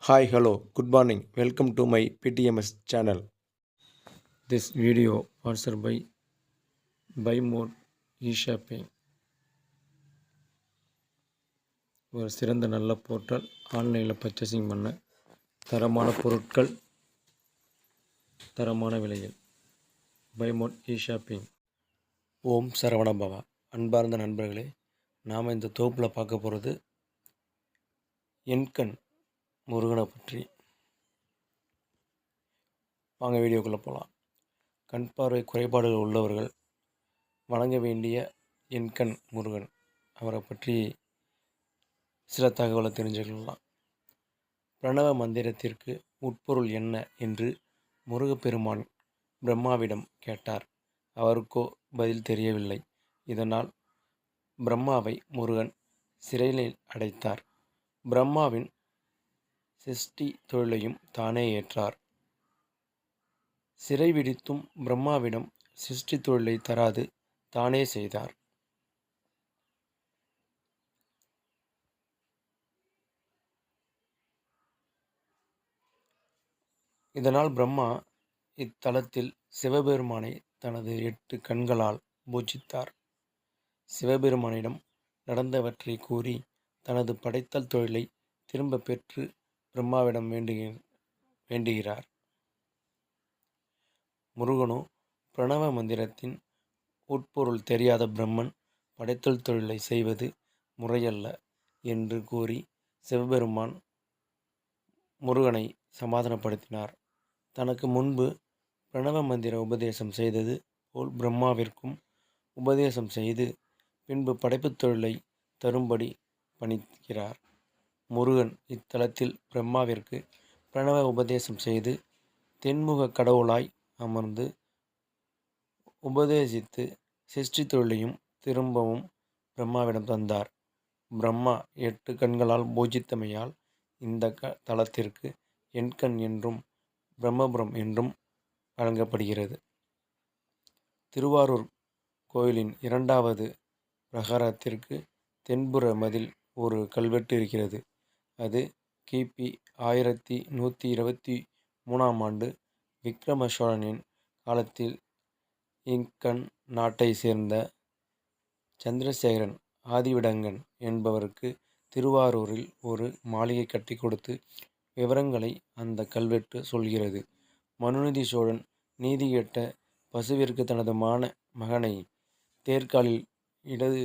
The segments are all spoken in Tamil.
Hi, hello, good morning. Welcome to my PTMS channel. This video sponsored by Buy More eShopping. ஒரு சிறந்த நல்ல போர்ட்டல். ஆன்லைனில் பர்ச்சேசிங் பண்ண தரமான பொருட்கள் தரமான விலையில். Buy More eShopping. ஓம் சரவண பவா. அன்பார்ந்த நண்பர்களே, நாம் இந்த தொகுப்பில் பார்க்க போகிறது எண்கண் முருகனை பற்றி. வாங்க வீடியோக்குள்ளே போகலாம். கண் பார்வை குறைபாடுகள் உள்ளவர்கள் வணங்க வேண்டிய எண்கண் முருகன் அவரை பற்றி சில தகவலை தெரிஞ்சுக்கலாம். பிரணவ மந்திரத்திற்கு உட்பொருள் என்ன என்று முருகப்பெருமான் பிரம்மாவிடம் கேட்டார். அவருக்கோ பதில் தெரியவில்லை. இதனால் பிரம்மாவை முருகன் சிறையில் அடைத்தார். பிரம்மாவின் சிருஷ்டி தொழிலையும் தானே ஏற்றார். சிறை விடித்தும் பிரம்மாவிடம் சிருஷ்டி தொழிலை தராது தானே செய்தார். இதனால் பிரம்மா இத்தலத்தில் சிவபெருமானை தனது 8 கண்களால் பூஜித்தார். சிவபெருமானிடம் நடந்தவற்றை கூறி தனது படைத்தல் தொழிலை திரும்ப பெற்று பிரம்மாவிடம் வேண்டுகிறார். முருகனோ பிரணவ மந்திரத்தின் உட்பொருள் தெரியாத பிரம்மன் படைத்தல் தொழிலை செய்வது முறையல்ல என்று கூறி சிவபெருமான் முருகனை சமாதானப்படுத்தினார். தனக்கு முன்பு பிரணவ மந்திர உபதேசம் செய்தது போல் பிரம்மாவிற்கும் உபதேசம் செய்து பின்பு படைப்புத் தொழிலை தரும்படி பணிக்கிறார். முருகன் இத்தலத்தில் பிரம்மாவிற்கு பிரணவ உபதேசம் செய்து தென்முக கடவுளாய் அமர்ந்து உபதேசித்து சிருஷ்டி தொழிலையும் திரும்பவும் பிரம்மாவிடம் தந்தார். பிரம்மா 8 கண்களால் பூஜித்தமையால் இந்த தலத்திற்கு எண்கண் என்றும் பிரம்மபுரம் என்றும் வழங்கப்படுகிறது. திருவாரூர் கோயிலின் 2வது பிரகாரத்திற்கு தென்புற மதில் ஒரு கல்வெட்டு இருக்கிறது. அது கிபி 1123ஆம் ஆண்டு விக்ரம சோழனின் காலத்தில் இங்கண் நாட்டை சேர்ந்த சந்திரசேகரன் ஆதிவிடங்கன் என்பவருக்கு திருவாரூரில் ஒரு மாளிகை கட்டி கொடுத்து விவரங்களை அந்த கல்வெட்டு சொல்கிறது. மனுநீதி சோழன் நீதி கேட்ட பசுவிற்கு தனது மகனை தேர்காலில் இடது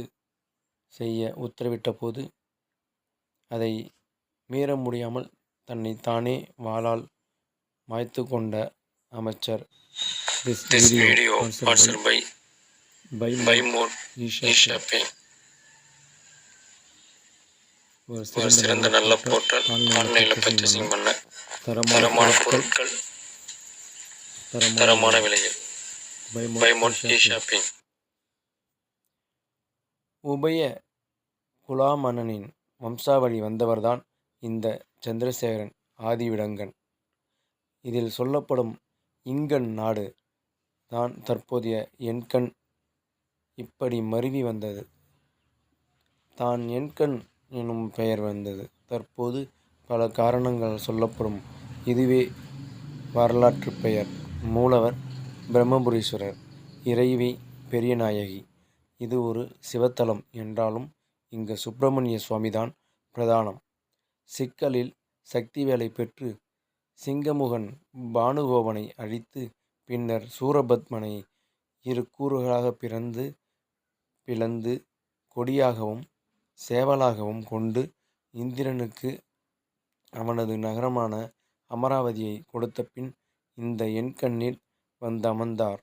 செய்ய உத்தரவிட்ட போது அதை மீற முடியாமல் தன்னை தானே வாளால் மாய்த்து கொண்ட அமைச்சர். This video sponsored by Buy More eShopping. ஒரு சிறந்த நல்ல போர்ட்டல். ஆன்லைனில் பர்ச்சேசிங் பண்ண தரமான பொருட்கள் தரமான விலையில். Buy More eShopping. உபய குலாமன்னனின் வம்சாவளி வந்தவர்தான் இந்த சந்திரசேகரன் ஆதிவிடங்கன். இதில் சொல்லப்படும் இங்கண் நாடு தான் தற்போதைய எண்கண். இப்படி மருவி வந்தது தான் எண்கண் எனும் பெயர் வந்தது. தற்போது பல காரணங்கள் சொல்லப்படும். இதுவே வரலாற்று பெயர். மூலவர் பிரம்மபுரீஸ்வரர், இறைவி பெரியநாயகி. இது ஒரு சிவத்தலம் என்றாலும் இங்கு சுப்பிரமணிய சுவாமிதான் பிரதானம். சிக்கலில் சக்திவேலை பெற்று சிங்கமுகன் பானுகோபனை அழித்து பின்னர் சூரபத்மனை 2 கூறுகளாக பிளந்து கொடியாகவும் சேவலாகவும் கொண்டு இந்திரனுக்கு அவனது நகரமான அமராவதியை கொடுத்த பின் இந்த எண்கண்ணில் வந்து அமர்ந்தார்.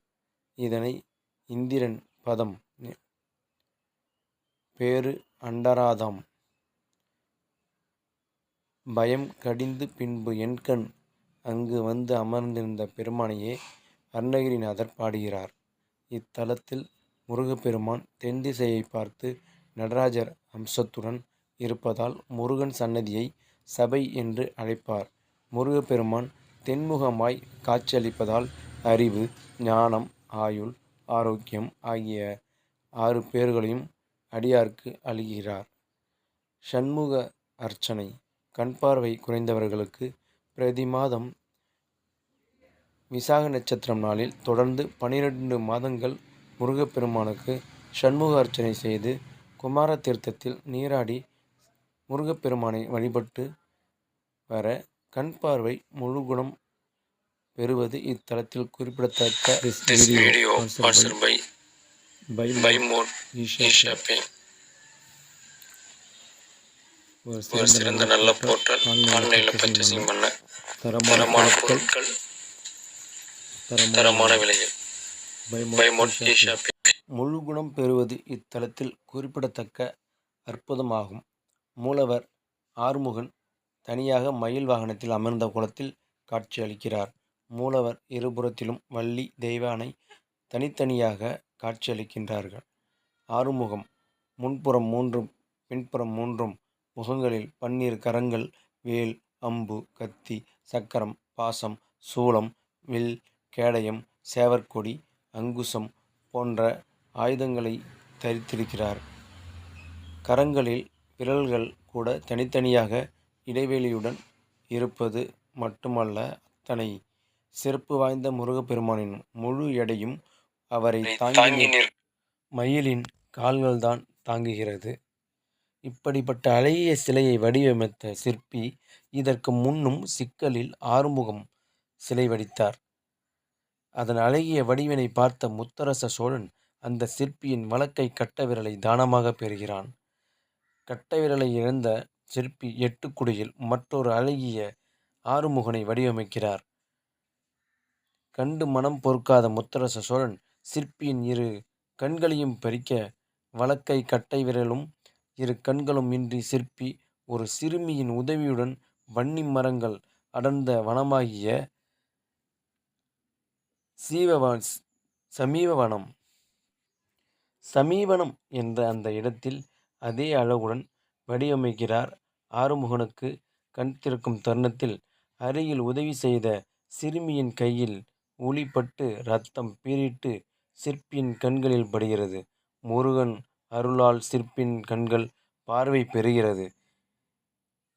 இதனை இந்திரன் பதம் பேரு அண்டராதாம் பயம் கடிந்து பின்பு எண்கண் அங்கு வந்து அமர்ந்திருந்த பெருமானையே அருணகிரிநாதர் பாடுகிறார். இத்தலத்தில் முருகப்பெருமான் தென் திசையை பார்த்து நடராஜர் அம்சத்துடன் இருப்பதால் முருகன் சன்னதியை சபை என்று அழைப்பார். முருகப்பெருமான் தென்முகமாய் காட்சியளிப்பதால் அறிவு, ஞானம், ஆயுள், ஆரோக்கியம் ஆகிய 6 பேர்களையும் அடியார்க்கு அளிக்கிறார். ஷண்முக அர்ச்சனை. கண் பார்வை குறைந்தவர்களுக்கு பிரதி மாதம் விசாக நட்சத்திரம் நாளில் தொடர்ந்து 12 மாதங்கள் முருகப்பெருமானுக்கு சண்முக அர்ச்சனை செய்து குமார தீர்த்தத்தில் நீராடி முருகப்பெருமானை வழிபட்டு வர கண் பார்வை முழு குணம் பெறுவது இத்தலத்தில் குறிப்பிடத்தக்க. This video sponsored by More eShopping. ஒரு சிறந்த நல்ல போர்ட்டல். ஆன்லைனில் பர்ச்சேசிங் பண்ண தரமான பொருட்கள் தரமான விலையில். By More eShopping. முழு குணம் பெறுவது இத்தலத்தில் குறிப்பிடத்தக்க அற்புதமாகும். மூலவர் ஆறுமுகன் தனியாக மயில் வாகனத்தில் அமர்ந்த கோலத்தில் காட்சியளிக்கிறார். மூலவர் இருபுறத்திலும் வள்ளி தெய்வானை தனித்தனியாக காட்சியளிக்கின்றார்கள். ஆறுமுகம் முன்புறம் 3 பின்புறம் 3 முகங்களில் 12 கரங்கள், வேல், அம்பு, கத்தி, சக்கரம், பாசம், சூலம், வில், கேடயம், சேவற்கொடி, அங்குசம் போன்ற ஆயுதங்களை தரித்திருக்கிறார். கரங்களில் விரல்கள் கூட தனித்தனியாக இடைவெளியுடன் இருப்பது மட்டுமல்ல, அத்தனை சிறப்பு வாய்ந்த முருகப்பெருமானின் முழு எடையும் அவரை தாங்கி மயிலின் கால்கள்தான் தாங்குகிறது. இப்படிப்பட்ட அழகிய சிலையை வடிவமைத்த சிற்பி இதற்கு முன்னும் சிக்கலில் ஆறுமுகம் சிலை வடித்தார். அதன் அழகிய வடிவினை பார்த்த முத்தரச சோழன் அந்த சிற்பியின் வலக்கை கட்ட விரலை தானமாக பெறுகிறான். கட்ட விரலை இழந்த சிற்பி 8குடியில் மற்றொரு அழகிய ஆறுமுகனை வடிவமைக்கிறார். கண்டு மனம் பொறுக்காத முத்தரச சோழன் சிற்பியின் 2 கண்களையும் பறிக்க வலக்கை கட்டை விரலும் 2 கண்களும் இன்றி சிற்பி ஒரு சிறுமியின் உதவியுடன் வன்னி மரங்கள் அடர்ந்த வனமாகிய சமீவனம் என்ற அந்த இடத்தில் அதே அழகுடன் வடிவமைக்கிறார். ஆறுமுகனுக்கு கண் திறக்கும் தருணத்தில் அருகில் உதவி செய்த சிறுமியின் கையில் உளிப்பட்டு இரத்தம் பீரிட்டு சிற்பியின் கண்களில் படுகிறது. முருகன் அருளால் சிற்பியின் கண்கள் பார்வை பெறுகிறது.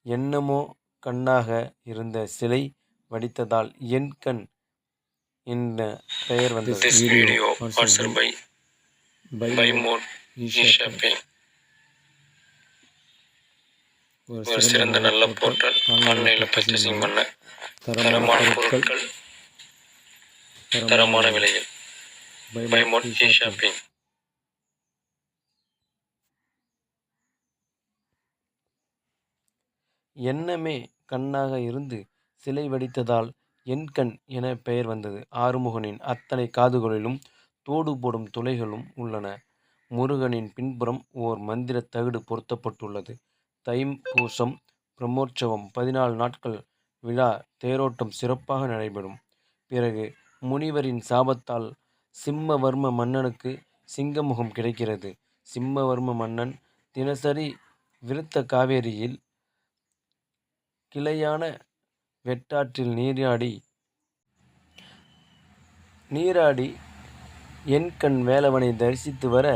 என்னமோ கண்ணாக இருந்த சிலை வடித்ததால் என் கண் என்ற பெயர் வந்தது. This video sponsored by More eShopping. ஒரு சிறந்த நல்ல போர்ட்டல். ஆன்லைனில் பர்ச்சேசிங் பண்ண தரமான பொருட்கள் தரமான விலையில். By More eShopping. எண்ணமே கண்ணாக இருந்து சிலை வடித்ததால் என் கண் என பெயர் வந்தது. ஆறுமுகனின் அத்தனை காதுகளிலும் தோடு போடும் துளைகளும் உள்ளன. முருகனின் பின்புறம் ஓர் மந்திர தகடு பொருத்தப்பட்டுள்ளது. தைப்பூசம் பிரம்மோற்சவம் 14 நாட்கள் விழா தேரோட்டம் சிறப்பாக நடைபெறும். பிறகு முனிவரின் சாபத்தால் சிம்மவர்ம மன்னனுக்கு சிங்கமுகம் கிடைக்கிறது. சிம்மவர்ம மன்னன் தினசரி விருத்த காவேரியில் கிளையான வெட்டாற்றில் நீராடி என் கண் வேலவனை தரிசித்து வர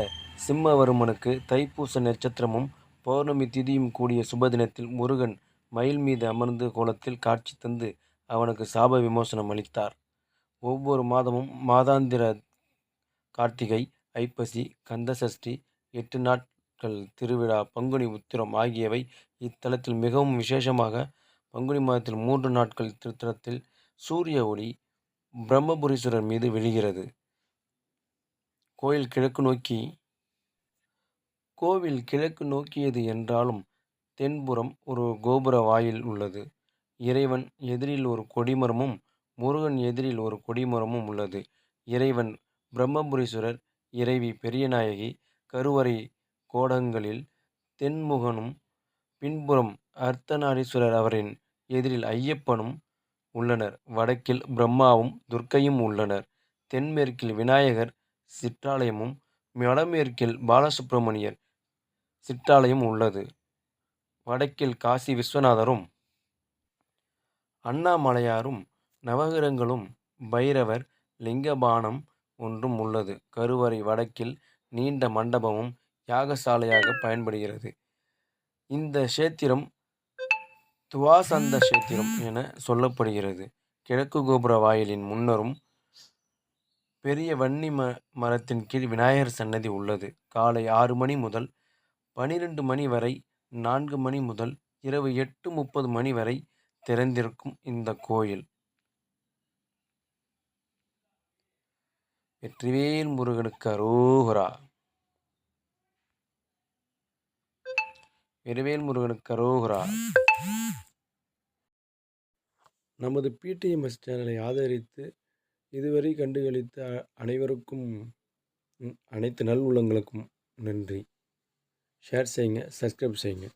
சிம்மவர்மனுக்கு தைப்பூச நட்சத்திரமும் பௌர்ணமி திதியும் கூடிய சுபதினத்தில் முருகன் மயில் மீது அமர்ந்து கோலத்தில் காட்சி தந்து அவனுக்கு சாப விமோசனம் அளித்தார். ஒவ்வொரு மாதமும் மாதாந்திர கார்த்திகை, ஐப்பசி, கந்தசஷ்டி, 8 நாட்கள் திருவிழா, பங்குனி உத்திரம் ஆகியவை இத்தலத்தில் மிகவும் விசேஷமாக. பங்குனி மாதத்தில் 3 நாட்கள் திருத்தலத்தில் சூரிய ஒளி பிரம்மபுரீஸ்வரர் மீது விழுகிறது. கோவில் கிழக்கு நோக்கியது என்றாலும் தென்புறம் ஒரு கோபுர வாயில் உள்ளது. இறைவன் எதிரில் ஒரு கொடிமரமும் முருகன் எதிரில் ஒரு கொடிமரமும் உள்ளது. இறைவன் பிரம்மபுரீஸ்வரர், இறைவி பெரியநாயகி கருவறை கோடங்களில் தென்முகனும் பின்புறம் அர்த்தநாரீஸ்வரர் அவரின் எதிரில் ஐயப்பனும் உள்ளனர். வடக்கில் பிரம்மாவும் துர்க்கையும் உள்ளனர். தென்மேற்கில் விநாயகர் சிற்றாலயமும் வடமேற்கில் பாலசுப்பிரமணியர் சிற்றாலயம் உள்ளது. வடக்கில் காசி விஸ்வநாதரும் அண்ணாமலையாரும் நவகிரகங்களும் பைரவர் லிங்கபானம் ஒன்றும் உள்ளது. கருவறை வடக்கில் நீண்ட மண்டபமும் யாகசாலையாக பயன்படுகிறது. இந்த கஷேத்திரம் துவாசந்த கஷேத்திரம் என சொல்லப்படுகிறது. கிழக்கு கோபுர வாயிலின் முன்னரும் பெரிய வன்னி மரத்தின் கீழ் விநாயகர் சன்னதி உள்ளது. காலை 6 மணி முதல் 12 மணி வரை, 4 மணி முதல் இரவு 8:30 மணி வரை திறந்திருக்கும் இந்த கோயில். வெற்றிவேல் முருகனுக்கு அரோகரா. வெற்றிவேல் முருகனுக்கு அரோகரா. நமது பிடிஎம்எஸ் சேனலை ஆதரித்து இதுவரை கண்டுகளித்த அனைவருக்கும் அனைத்து நல் உள்ளங்களுக்கும் நன்றி. ஷேர் செய்யுங்க, சப்ஸ்கிரைப் செய்யுங்க.